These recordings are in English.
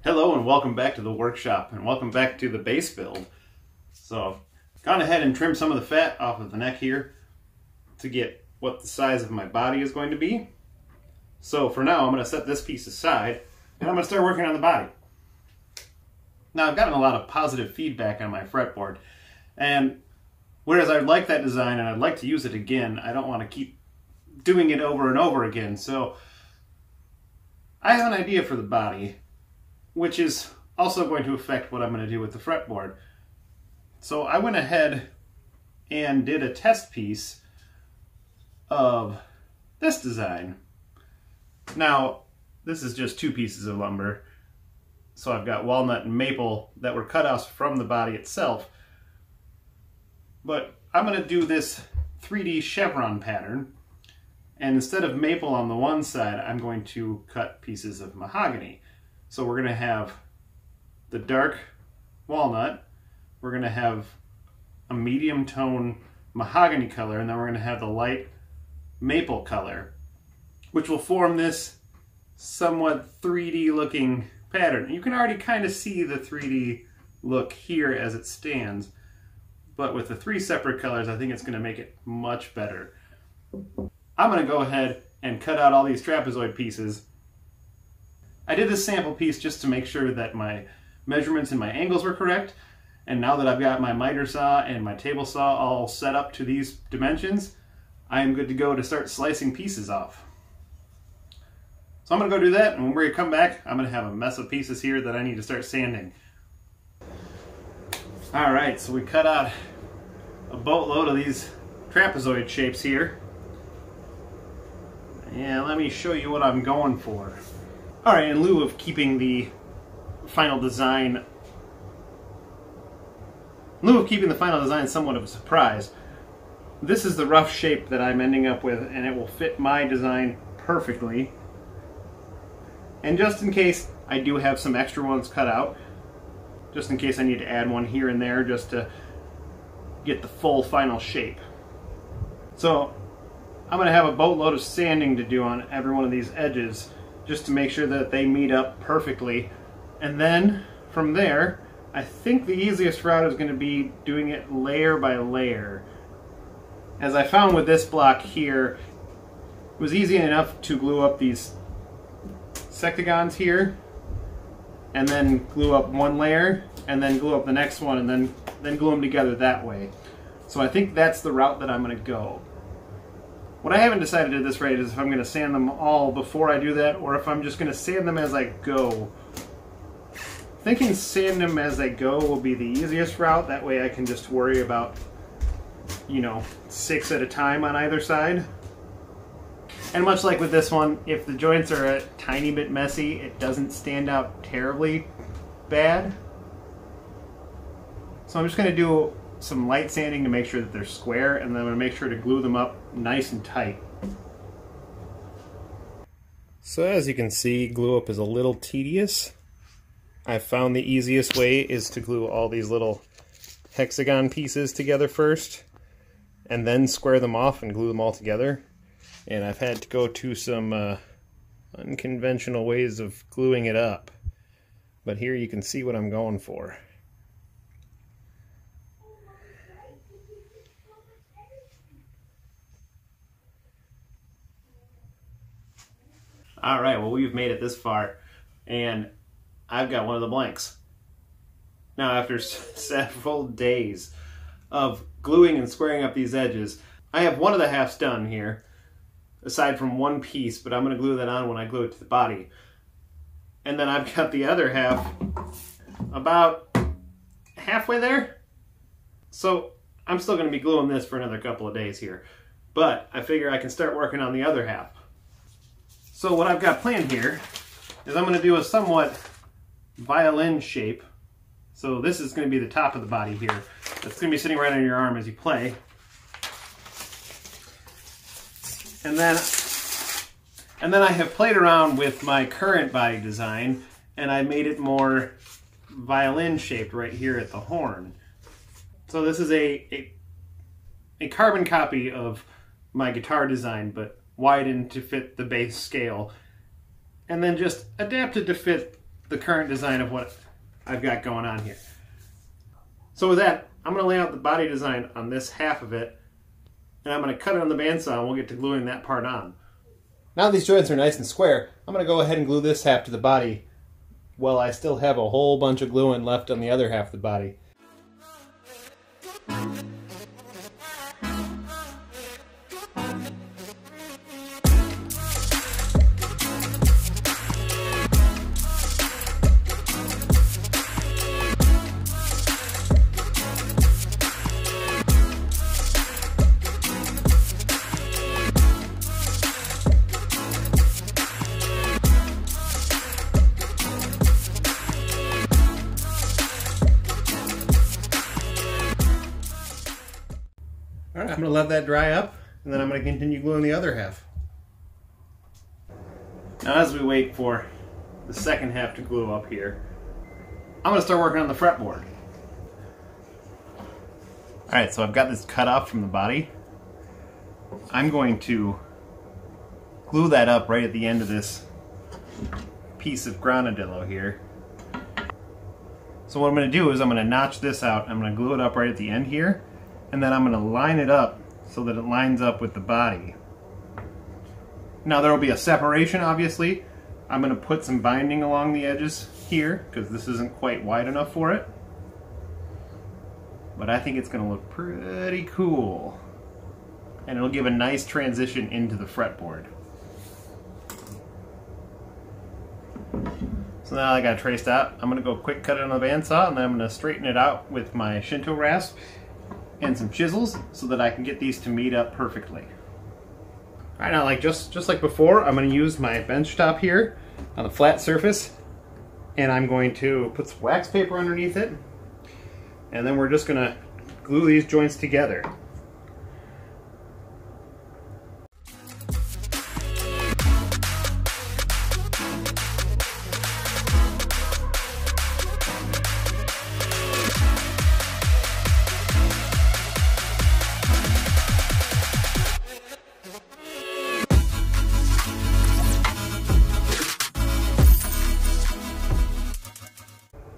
Hello and welcome back to the workshop and welcome back to the bass build. So I've gone ahead and trimmed some of the fat off of the neck here to get what the size of my body is going to be. So for now I'm going to set this piece aside and I'm going to start working on the body. Now I've gotten a lot of positive feedback on my fretboard, and whereas I'd like that design and I'd like to use it again, I don't want to keep doing it over and over again. So I have an idea for the body, which is also going to affect what I'm going to do with the fretboard. So I went ahead and did a test piece of this design. Now, this is just two pieces of lumber. So I've got walnut and maple that were cutoffs from the body itself. But I'm going to do this 3D chevron pattern. And instead of maple on the one side, I'm going to cut pieces of mahogany. So we're going to have the dark walnut, we're going to have a medium tone mahogany color, and then we're going to have the light maple color, which will form this somewhat 3D looking pattern. You can already kind of see the 3D look here as it stands, but with the three separate colors, I think it's going to make it much better. I'm going to go ahead and cut out all these trapezoid pieces. I did this sample piece just to make sure that my measurements and my angles were correct. And now that I've got my miter saw and my table saw all set up to these dimensions, I am good to go to start slicing pieces off. So I'm going to go do that, and when we come back, I'm going to have a mess of pieces here that I need to start sanding. Alright, so we cut out a boatload of these trapezoid shapes here. And let me show you what I'm going for. Alright, in lieu of keeping the final design somewhat of a surprise, this is the rough shape that I'm ending up with, and it will fit my design perfectly. And just in case I do have some extra ones cut out, just in case I need to add one here and there just to get the full final shape. So I'm going to have a boatload of sanding to do on every one of these edges, just to make sure that they meet up perfectly. And then from there, I think the easiest route is going to be doing it layer by layer. As I found with this block here, it was easy enough to glue up these sectagons here, and then glue up one layer, and then glue up the next one, and then glue them together that way. So I think that's the route that I'm going to go. What I haven't decided at this rate is if I'm going to sand them all before I do that, or if I'm just going to sand them as I go. Thinking sand them as I go will be the easiest route. That way I can just worry about, 6 at a time on either side. And much like with this one, if the joints are a tiny bit messy, it doesn't stand out terribly bad. So I'm just going to do some light sanding to make sure that they're square, and then I'm going to make sure to glue them up nice and tight. So as you can see, glue up is a little tedious. I found the easiest way is to glue all these little hexagon pieces together first, and then square them off and glue them all together. And I've had to go to some unconventional ways of gluing it up. But here you can see what I'm going for. Alright, well, we've made it this far, and I've got one of the blanks. Now, after several days of gluing and squaring up these edges, I have one of the halves done here, aside from one piece, but I'm going to glue that on when I glue it to the body. And then I've got the other half about halfway there. So I'm still going to be gluing this for another couple of days here, but I figure I can start working on the other half. So what I've got planned here is I'm going to do a somewhat violin shape. So this is going to be the top of the body here. It's going to be sitting right on your arm as you play. And then I have played around with my current body design, and I made it more violin shaped right here at the horn. So this is a carbon copy of my guitar design, but widened to fit the bass scale, and then just adapted to fit the current design of what I've got going on here. So with that, I'm going to lay out the body design on this half of it, and I'm going to cut it on the bandsaw, and we'll get to gluing that part on. Now these joints are nice and square, I'm going to go ahead and glue this half to the body while I still have a whole bunch of gluing left on the other half of the body. Alright, I'm going to let that dry up, and then I'm going to continue gluing the other half. Now as we wait for the second half to glue up here, I'm going to start working on the fretboard. Alright, so I've got this cut off from the body. I'm going to glue that up right at the end of this piece of granadillo here. So what I'm going to do is I'm going to notch this out, I'm going to glue it up right at the end here, and then I'm going to line it up so that it lines up with the body. Now there will be a separation, obviously. I'm going to put some binding along the edges here because this isn't quite wide enough for it. But I think it's going to look pretty cool. And it'll give a nice transition into the fretboard. So now I got it traced out. I'm going to go quick cut it on the bandsaw, and then I'm going to straighten it out with my Shinto rasp and some chisels so that I can get these to meet up perfectly. Alright, now like just like before, I'm going to use my bench top here on the flat surface, and I'm going to put some wax paper underneath it, and then we're just going to glue these joints together.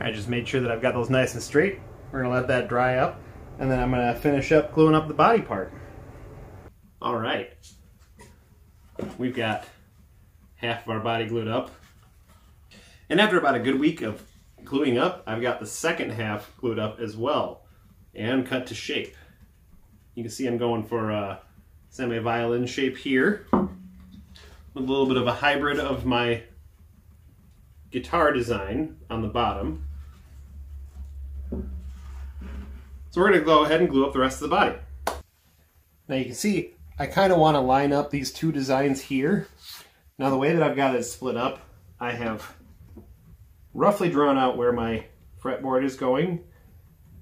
I just made sure that I've got those nice and straight. We're going to let that dry up, and then I'm going to finish up gluing up the body part. Alright, we've got half of our body glued up. And after about a good week of gluing up, I've got the second half glued up as well, and cut to shape. You can see I'm going for a semi-violin shape here, with a little bit of a hybrid of my guitar design on the bottom. So we're going to go ahead and glue up the rest of the body. Now you can see I kind of want to line up these two designs here. Now the way that I've got it split up, I have roughly drawn out where my fretboard is going,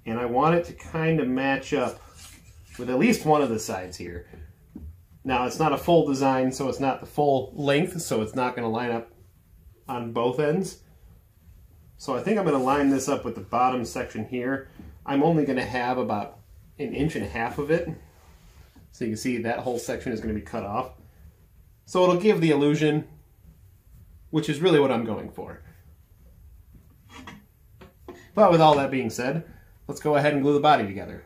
and I want it to kind of match up with at least one of the sides here. Now it's not a full design, so it's not the full length, so it's not going to line up on both ends. So I think I'm going to line this up with the bottom section here. I'm only going to have about 1.5 inches of it. So you can see that whole section is going to be cut off. So it'll give the illusion, which is really what I'm going for. But with all that being said, let's go ahead and glue the body together.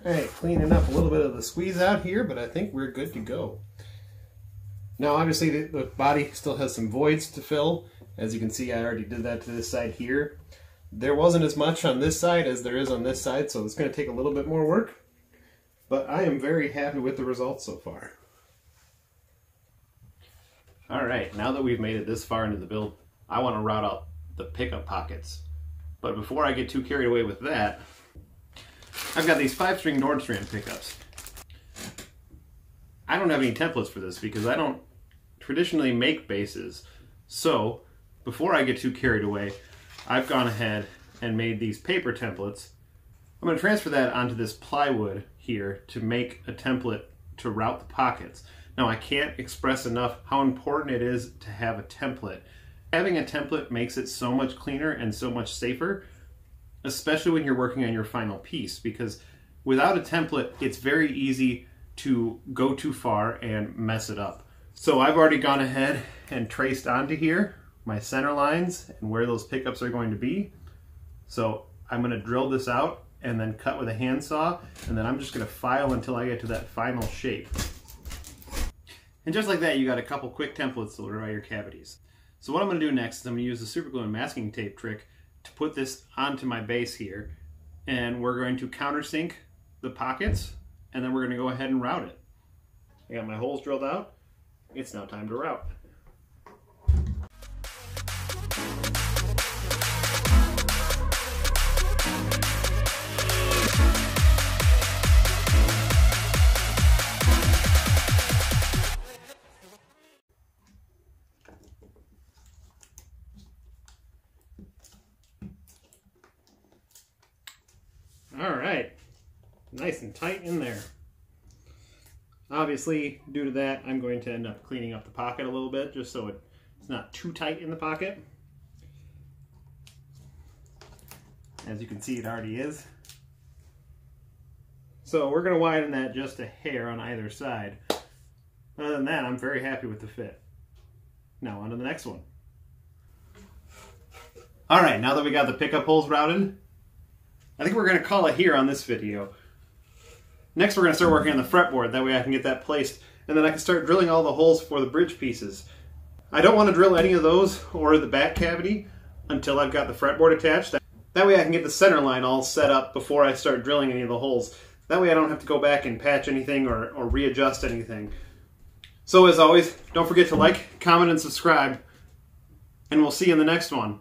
Alright, cleaning up a little bit of the squeeze out here, but I think we're good to go. Now obviously the body still has some voids to fill. As you can see, I already did that to this side here. There wasn't as much on this side as there is on this side, so it's going to take a little bit more work. But I am very happy with the results so far. Alright, now that we've made it this far into the build, I want to route out the pickup pockets. But before I get too carried away with that, I've got these 5-string Nordstrand pickups. I don't have any templates for this because I don't traditionally make basses. So before I get too carried away, I've gone ahead and made these paper templates. I'm going to transfer that onto this plywood here to make a template to route the pockets. Now, I can't express enough how important it is to have a template. Having a template makes it so much cleaner and so much safer, especially when you're working on your final piece, because without a template, it's very easy to go too far and mess it up. So I've already gone ahead and traced onto here my center lines and where those pickups are going to be. So I'm going to drill this out and then cut with a handsaw, and then I'm just going to file until I get to that final shape. And just like that, you got a couple quick templates to route your cavities. So what I'm going to do next is I'm going to use the super glue and masking tape trick to put this onto my base here, and we're going to countersink the pockets, and then we're going to go ahead and route it. I got my holes drilled out. It's now time to route. All right, nice and tight in there. Obviously, due to that, I'm going to end up cleaning up the pocket a little bit just so it's not too tight in the pocket. As you can see, it already is. So we're going to widen that just a hair on either side. Other than that, I'm very happy with the fit. Now on to the next one. All right, now that we got the pickup holes routed, I think we're going to call it here on this video. Next, we're going to start working on the fretboard. That way I can get that placed, and then I can start drilling all the holes for the bridge pieces. I don't want to drill any of those or the back cavity until I've got the fretboard attached. That way I can get the center line all set up before I start drilling any of the holes. That way I don't have to go back and patch anything or readjust anything. So as always, don't forget to like, comment, and subscribe, and we'll see you in the next one.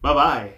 Bye-bye.